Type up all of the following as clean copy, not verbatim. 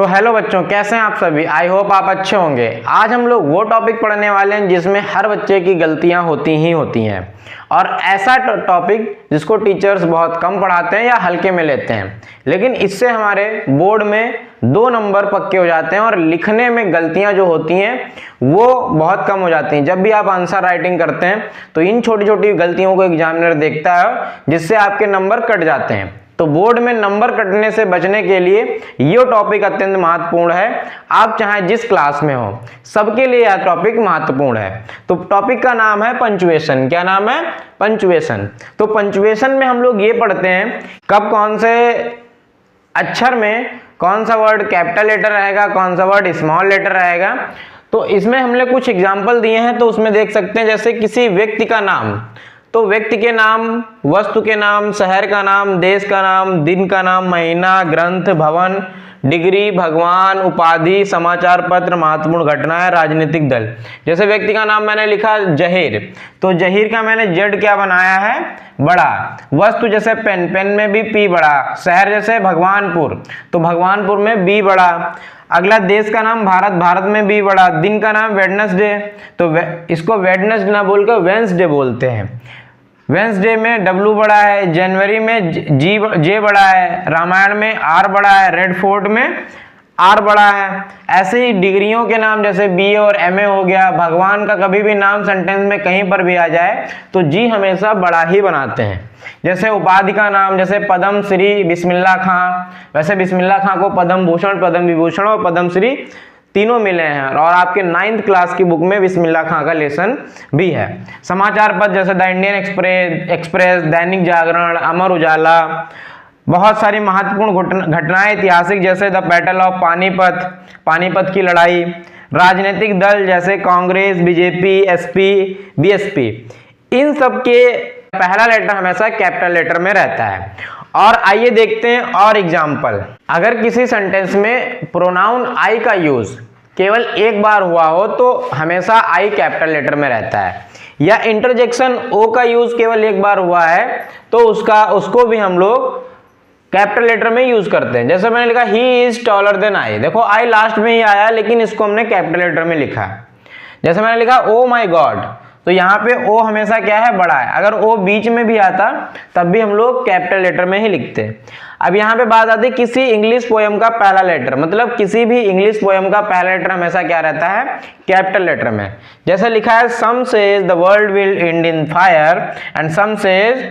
तो हेलो बच्चों, कैसे हैं आप सभी। आई होप आप अच्छे होंगे। आज हम लोग वो टॉपिक पढ़ने वाले हैं जिसमें हर बच्चे की गलतियां होती ही होती हैं, और ऐसा टॉपिक जिसको टीचर्स बहुत कम पढ़ाते हैं या हल्के में लेते हैं, लेकिन इससे हमारे बोर्ड में 2 नंबर पक्के हो जाते हैं और लिखने में गलतियां जो होती हैं वो बहुत कम हो जाती हैं। जब भी आप आंसर राइटिंग करते हैं तो इन छोटी छोटी गलतियों को एग्जामिनर देखता है, जिससे आपके नंबर कट जाते हैं। तो बोर्ड में नंबर कटने से बचने के लिए ये टॉपिक अत्यंत महत्वपूर्ण है। आप चाहे जिस क्लास में हो, सबके लिए यह टॉपिक महत्वपूर्ण है। तो टॉपिक का नाम है पंचुएशन। क्या नाम है? पंचुएशन। तो पंचुएशन में हम लोग ये पढ़ते हैं कब कौन से अक्षर में कौन सा वर्ड कैपिटल लेटर रहेगा, कौन सा वर्ड स्मॉल लेटर रहेगा। तो इसमें हमने कुछ एग्जाम्पल दिए हैं, तो उसमें देख सकते हैं जैसे किसी व्यक्ति का नाम, तो व्यक्ति के नाम, वस्तु के नाम, शहर का नाम, देश का नाम, दिन का नाम, महीना, ग्रंथ, भवन, डिग्री, भगवान, उपाधि, समाचार पत्र, महत्वपूर्ण घटनाएं, राजनीतिक दल। जैसे व्यक्ति का नाम मैंने लिखा जहीर, तो जहीर का मैंने जेड क्या बनाया है? बड़ा। वस्तु जैसे पेन, पेन में भी पी बड़ा। शहर जैसे भगवानपुर, तो भगवानपुर में बी बड़ा। अगला देश का नाम भारत, भारत में बी बड़ा। दिन का नाम वेडनेसडे, तो इसको वेडनेसडे ना बोलकर वेंसडे बोलते हैं। वेंसडे में डब्लू बड़ा है। जनवरी में जे बड़ा है। रामायण में आर बड़ा है। रेड फोर्ट में आर बड़ा है। ऐसे ही डिग्रियों के नाम जैसे बीए और एमए हो गया। भगवान का कभी भी नाम सेंटेंस में कहीं पर भी आ जाए तो जी हमेशा बड़ा ही बनाते हैं। जैसे उपाधि का नाम जैसे पद्म श्री बिस्मिल्लाह खां, वैसे बिस्मिल्लाह खां को पद्म भूषण, पद्म विभूषण और पद्म श्री तीनों मिले हैं, और आपके 9th क्लास की बुक में बिस्मिल्लाह खां का लेसन भी है। समाचार पत्र जैसे the Indian express, Dainik Jagran, Amar Ujala. बहुत सारी महत्वपूर्ण घटनाएं ऐतिहासिक जैसे the battle of Panipat, Panipat की लड़ाई। राजनीतिक दल जैसे कांग्रेस, बीजेपी, एसपी, बीएसपी। इन सब के पहला लेटर हमेशा कैपिटल लेटर में रहता है। और आइए देखते हैं और एग्जाम्पल। अगर किसी सेंटेंस में प्रोनाउन आई का यूज केवल एक बार हुआ हो तो हमेशा आई कैपिटल लेटर में रहता है, या इंटरजेक्शन ओ का यूज केवल एक बार हुआ है तो उसको भी हम लोग कैपिटल लेटर में यूज करते हैं। जैसे मैंने लिखा he is taller than I, देखो आई लास्ट में ही आया लेकिन इसको हमने कैपिटल लेटर में लिखा है। जैसे मैंने लिखा ओ माई गॉड, तो यहाँ पे ओ हमेशा क्या है? बड़ा है। अगर ओ बीच में भी आता तब भी हम लोग कैपिटल लेटर में ही लिखते हैं। अब यहाँ पे बात आती है किसी इंग्लिश पोएम का पहला लेटर, मतलब किसी भी इंग्लिश पोएम का पहला लेटर हमेशा क्या रहता है? कैपिटल लेटर में। जैसे लिखा है some says the world will end in fire and some says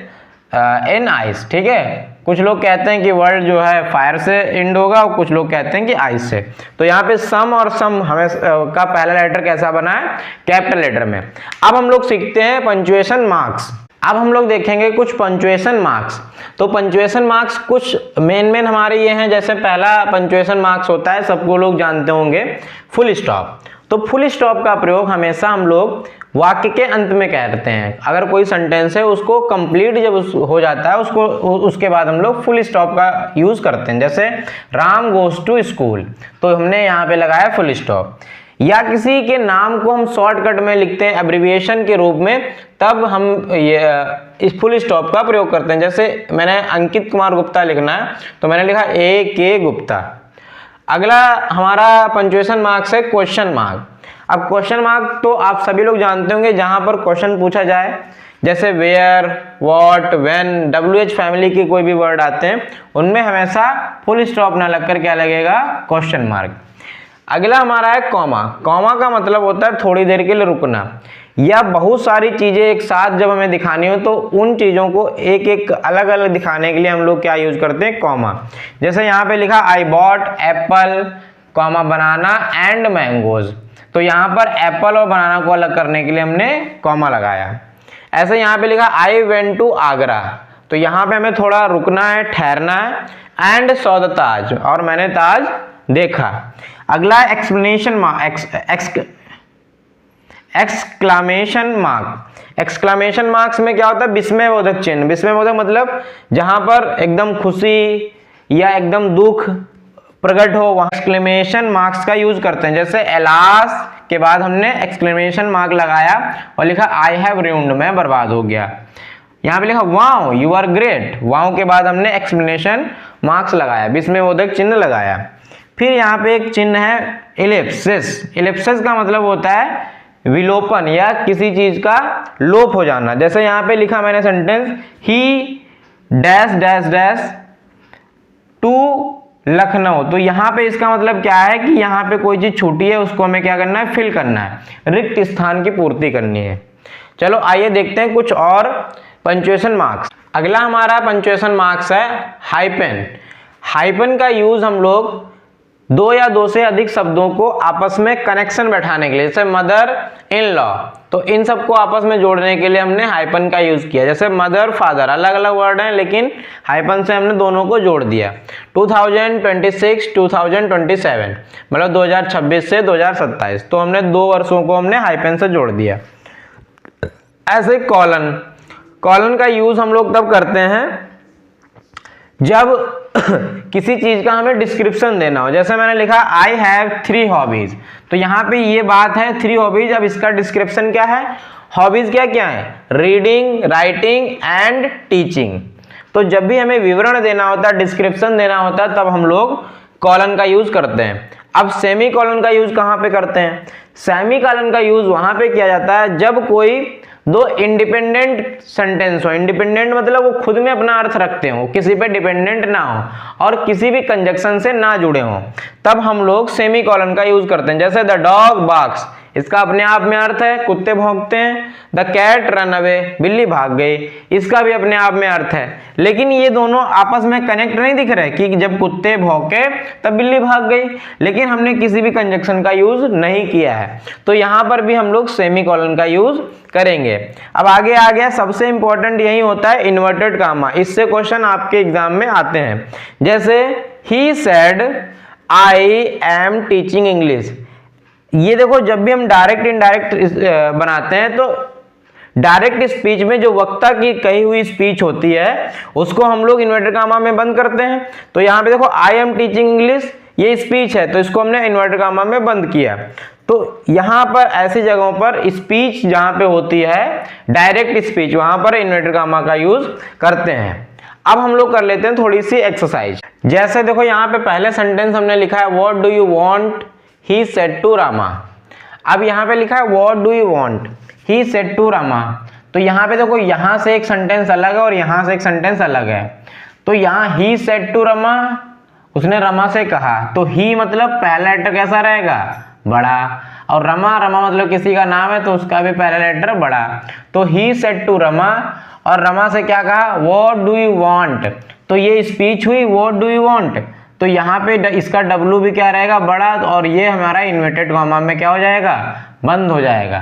in ice. ठीक है, कुछ लोग कहते हैं कि वर्ल्ड जो है फायर से एंड होगा और कुछ लोग कहते हैं कि आइस से। तो यहाँ पे सम और सम हमें का पहला लेटर कैसा बना है? कैपिटल लेटर में। अब हम लोग सीखते हैं पंचुएशन मार्क्स। अब हम लोग देखेंगे कुछ पंचुएशन मार्क्स। तो पंचुएशन मार्क्स कुछ मेन हमारे ये हैं। जैसे पहला पंचुएशन मार्क्स होता है, सबको लोग जानते होंगे, फुल स्टॉप। तो फुल स्टॉप का प्रयोग हमेशा हम लोग वाक्य के अंत में कहते हैं। अगर कोई सेंटेंस है उसको कंप्लीट जब हो जाता है उसके बाद हम लोग फुल स्टॉप का यूज करते हैं। जैसे राम गोज टू स्कूल, तो हमने यहाँ पे लगाया फुल स्टॉप। या किसी के नाम को हम शॉर्टकट में लिखते हैं एब्रिविएशन के रूप में, तब हम ये इस फुल स्टॉप का प्रयोग करते हैं। जैसे मैंने अंकित कुमार गुप्ता लिखना है तो मैंने लिखा AK गुप्ता। अगला हमारा पंचुएशन मार्क्स है क्वेश्चन मार्क। अब क्वेश्चन मार्क तो आप सभी लोग जानते होंगे, जहां पर क्वेश्चन पूछा जाए, जैसे where, what, when, WH family के कोई भी वर्ड आते हैं उनमें हमेशा फुल स्टॉप ना लगकर क्या लगेगा? Question mark. अगला हमारा है कॉमा। कॉमा का मतलब होता है थोड़ी देर के लिए रुकना, या बहुत सारी चीजें एक साथ जब हमें दिखानी हो तो उन चीजों को एक एक अलग अलग दिखाने के लिए हम लोग क्या यूज करते हैं? कॉमा। जैसे यहाँ पे लिखा I bought Apple, comma banana and mangoes, तो यहाँ पर एप्पल और बनाना को अलग करने के लिए हमने कॉमा लगाया। ऐसे यहाँ पे लिखा आई वेंट टू आगरा, तो यहाँ पे हमें थोड़ा रुकना है, ठहरना है। एंड सॉ द ताज, और मैंने ताज देखा। अगला explanation exclamation mark. Exclamation marks में क्या होता है? विस्मयबोधक चिन्ह। विस्मयबोधक मतलब जहां पर एकदम खुशी या एकदम दुख प्रकट हो, वहां एक्सक्लेमेशन मार्क्स का यूज करते हैं। जैसे एलास के बाद हमने एक्सक्लेमेशन मार्क लगाया और लिखा आई हैव रूइंड, मैं बर्बाद हो गया। यहाँ पे लिखा wow you are great, wow के बाद हमने एक्सप्लेनेशन मार्क्स लगाया, विस्मयबोधक चिन्ह लगाया। फिर यहाँ पे एक चिन्ह है इलिप्सिस। इलिप्सिस का मतलब होता है विलोपन या किसी चीज का लोप हो जाना। जैसे यहाँ पे लिखा मैंने sentence, he dash dash dash to Lucknow. तो यहाँ पे इसका मतलब क्या है कि यहाँ पे कोई चीज छूटी है, उसको हमें क्या करना है, फिल करना है, रिक्त स्थान की पूर्ति करनी है। चलो आइए देखते हैं कुछ और पंक्चुएशन मार्क्स। अगला हमारा पंक्चुएशन मार्क्स है हाइपन। हाइपन का यूज हम लोग दो या दो से अधिक शब्दों को आपस में कनेक्शन बैठाने के लिए, जैसे मदर इन लॉ, तो इन सबको आपस में जोड़ने के लिए हमने हाइपन का यूज किया। जैसे मदर फादर अलग अलग वर्ड हैं, लेकिन हाइपन से हमने दोनों को जोड़ दिया। 2026 2027 मतलब 2026 से 2027, तो हमने 2 वर्षों को हमने हाइपन से जोड़ दिया। ऐसे कॉलन, कॉलन का यूज हम लोग तब करते हैं जब किसी चीज का हमें डिस्क्रिप्शन देना हो। जैसे मैंने लिखा आई हैव 3 हॉबीज, तो यहाँ पे ये बात है 3 हॉबीज। अब इसका डिस्क्रिप्शन क्या है, हॉबीज क्या क्या है, रीडिंग, राइटिंग एंड टीचिंग। तो जब भी हमें विवरण देना होता है, डिस्क्रिप्शन देना होता है, तब हम लोग कॉलन का यूज करते हैं। अब सेमी कॉलन का यूज कहाँ पे करते हैं, सेमी कॉलन का यूज वहां पे किया जाता है जब कोई दो इंडिपेंडेंट सेंटेंस हो। इंडिपेंडेंट मतलब वो खुद में अपना अर्थ रखते हो, किसी पे डिपेंडेंट ना हो और किसी भी कंजक्शन से ना जुड़े हो, तब हम लोग सेमी कॉलन का यूज करते हैं। जैसे द डॉग बार्क्स, इसका अपने आप में अर्थ है कुत्ते भौंकते हैं। द कैट रन अवे, बिल्ली भाग गई, इसका भी अपने आप में अर्थ है। लेकिन ये दोनों आपस में कनेक्ट नहीं दिख रहे कि जब कुत्ते भौंके तब बिल्ली भाग गई, लेकिन हमने किसी भी कंजक्शन का यूज नहीं किया है, तो यहां पर भी हम लोग सेमी कॉलन का यूज करेंगे। अब आगे आ गया, सबसे इंपॉर्टेंट यही होता है इन्वर्टेड कामा। इससे क्वेश्चन आपके एग्जाम में आते हैं। जैसे he said I am teaching English, ये देखो जब भी हम डायरेक्ट इनडायरेक्ट बनाते हैं तो डायरेक्ट स्पीच में जो वक्ता की कही हुई स्पीच होती है उसको हम लोग इन्वर्टेड कामा में बंद करते हैं। तो यहाँ पे देखो आई एम टीचिंग इंग्लिश, ये स्पीच है तो इसको हमने इन्वर्टेड कामा में बंद किया। तो यहाँ पर ऐसी जगहों पर स्पीच जहाँ पे होती है डायरेक्ट स्पीच, वहां पर इन्वर्टेड कामा का यूज करते हैं। अब हम लोग कर लेते हैं थोड़ी सी एक्सरसाइज। जैसे देखो यहाँ पे पहले सेंटेंस हमने लिखा है what do you want he said to Rama. अब यहाँ पे लिखा है what do you want he said to Rama, तो यहाँ पे देखो यहाँ से एक सेंटेंस अलग है और यहाँ से एक सेंटेंस अलग है। तो यहाँ ही सेड टू रमा, उसने रमा से कहा, तो ही मतलब पहला लेटर कैसा रहेगा, बड़ा, और रमा, रमा मतलब किसी का नाम है तो उसका भी पहला लेटर बड़ा। तो ही सेड टू रमा, और रमा से क्या कहा, व्हाट डू यू वांट, तो ये स्पीच हुई व्हाट डू यू वांट। तो यहाँ पे इसका W भी क्या रहेगा, बड़ा, और ये हमारा इन्वर्टेड कॉमा में क्या हो जाएगा, बंद हो जाएगा,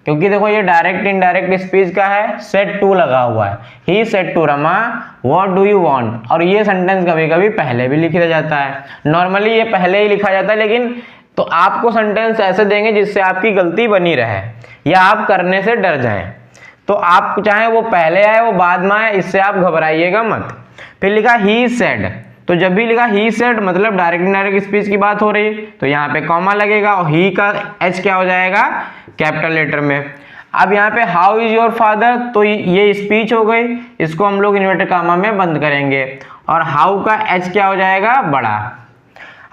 क्योंकि देखो ये डायरेक्ट इनडायरेक्ट स्पीच का है, सेड टू लगा हुआ है। He said to Rama what do you want, और ये सेंटेंस कभी कभी पहले भी लिखा जाता है। नॉर्मली ये पहले ही लिखा जाता है, लेकिन तो आपको सेंटेंस ऐसे देंगे जिससे आपकी गलती बनी रहे या आप करने से डर जाएं। तो आप चाहे वो पहले आए वो बाद में आए, इससे आप घबराइएगा मत। फिर लिखा ही सेड, तो जब भी लिखा ही सेड मतलब डायरेक्ट इनडायरेक्ट स्पीच की बात हो रही है, तो यहाँ पे कॉमा लगेगा और ही का एच क्या हो जाएगा, कैपिटल लेटर में। अब यहाँ पे हाउ इज योर फादर, तो ये स्पीच हो गई, इसको हम लोग इन्वर्टेड कॉमा में बंद करेंगे, और हाउ का एच क्या हो जाएगा, बड़ा।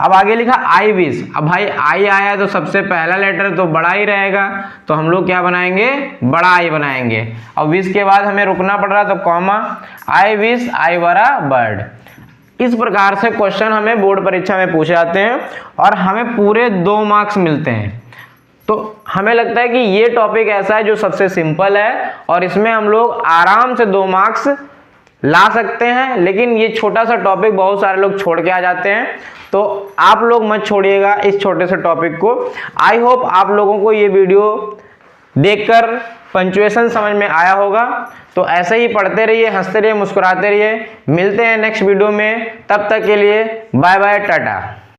अब आगे लिखा आई विश, अब भाई आई आया तो सबसे पहला लेटर तो बड़ा ही रहेगा, तो हम लोग क्या बनाएंगे, बड़ा आई बनाएंगे, और विश के बाद हमें रुकना पड़ रहा तो comma, I wish I were a bird. इस प्रकार से क्वेश्चन हमें बोर्ड परीक्षा में पूछे जाते हैं और हमें पूरे 2 मार्क्स मिलते हैं। तो हमें लगता है कि ये टॉपिक ऐसा है जो सबसे सिंपल है और इसमें हम लोग आराम से 2 मार्क्स ला सकते हैं, लेकिन ये छोटा सा टॉपिक बहुत सारे लोग छोड़ के आ जाते हैं, तो आप लोग मत छोड़िएगा इस छोटे से टॉपिक को। आई होप आप लोगों को ये वीडियो देखकर पंक्चुएशन समझ में आया होगा। तो ऐसे ही पढ़ते रहिए, हंसते रहिए, मुस्कुराते रहिए। मिलते हैं नेक्स्ट वीडियो में, तब तक के लिए बाय बाय, टाटा।